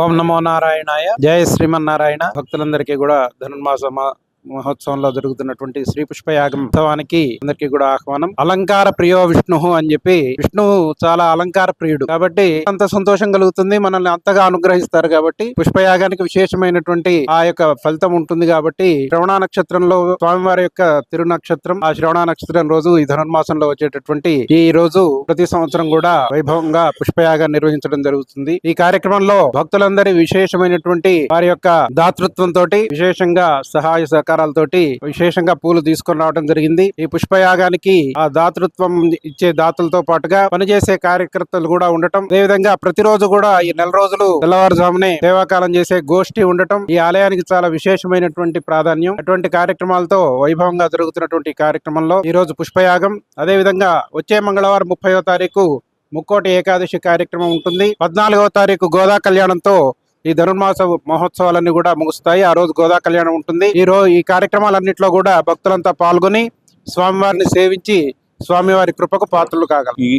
ఓం నమో నారాయణాయ. జయ శ్రీమన్నారాయణ. భక్తులందరికీ కూడా ధనుర్మాస మహోత్సవంలో జరుగుతున్నటువంటి శ్రీ పుష్పయాగం ఉత్సవానికి అందరికీ కూడా ఆహ్వానం. అలంకార ప్రియో విష్ణు అని చెప్పి, విష్ణువు చాలా అలంకార ప్రియుడు కాబట్టి అంత సంతోషం కలుగుతుంది. మనల్ని అంతగా అనుగ్రహిస్తారు కాబట్టి పుష్పయాగానికి విశేషమైనటువంటి ఆ యొక్క ఫలితం ఉంటుంది. కాబట్టి శ్రవణ నక్షత్రంలో స్వామివారి యొక్క తిరునక్షత్రం, ఆ శ్రవణ నక్షత్రం రోజు ఈ ధనుర్మాసంలో వచ్చేటటువంటి ఈ రోజు ప్రతి సంవత్సరం కూడా వైభవంగా పుష్పయాగాన్ని నిర్వహించడం జరుగుతుంది. ఈ కార్యక్రమంలో భక్తులందరి విశేషమైనటువంటి వారి యొక్క దాతృత్వంతో, విశేషంగా సహాయ సహకారాలతోటి విశేషంగా పూలు తీసుకొని రావడం జరిగింది. ఈ పుష్పయాగానికి ఆ దాతృత్వం ఇచ్చే దాతలతో పాటుగా పనిచేసే కార్యకర్తలు కూడా ఉండటం, అదేవిధంగా ప్రతిరోజు కూడా ఈ నెల రోజులు తెల్లవారుజామునే సేవాకాలం చేసే గోష్ఠి ఉండటం ఈ ఆలయానికి చాలా విశేషమైనటువంటి ప్రాధాన్యం. అటువంటి కార్యక్రమాలతో వైభవంగా జరుగుతున్నటువంటి కార్యక్రమంలో ఈ రోజు పుష్పయాగం, అదేవిధంగా వచ్చే మంగళవారం 30వ తారీఖు ముక్కోటి ఏకాదశి కార్యక్రమం ఉంటుంది. 14వ తారీఖు గోదా కళ్యాణంతో ఈ ధనుర్మాస మహోత్సవాలన్నీ కూడా ముగుస్తాయి. ఆ రోజు గోదా కళ్యాణం ఉంటుంది. ఈ కార్యక్రమాలన్నింటిలో కూడా భక్తులంతా పాల్గొని స్వామివారిని సేవించి స్వామివారి కృపకు పాత్రలు కాగలరు. ఈ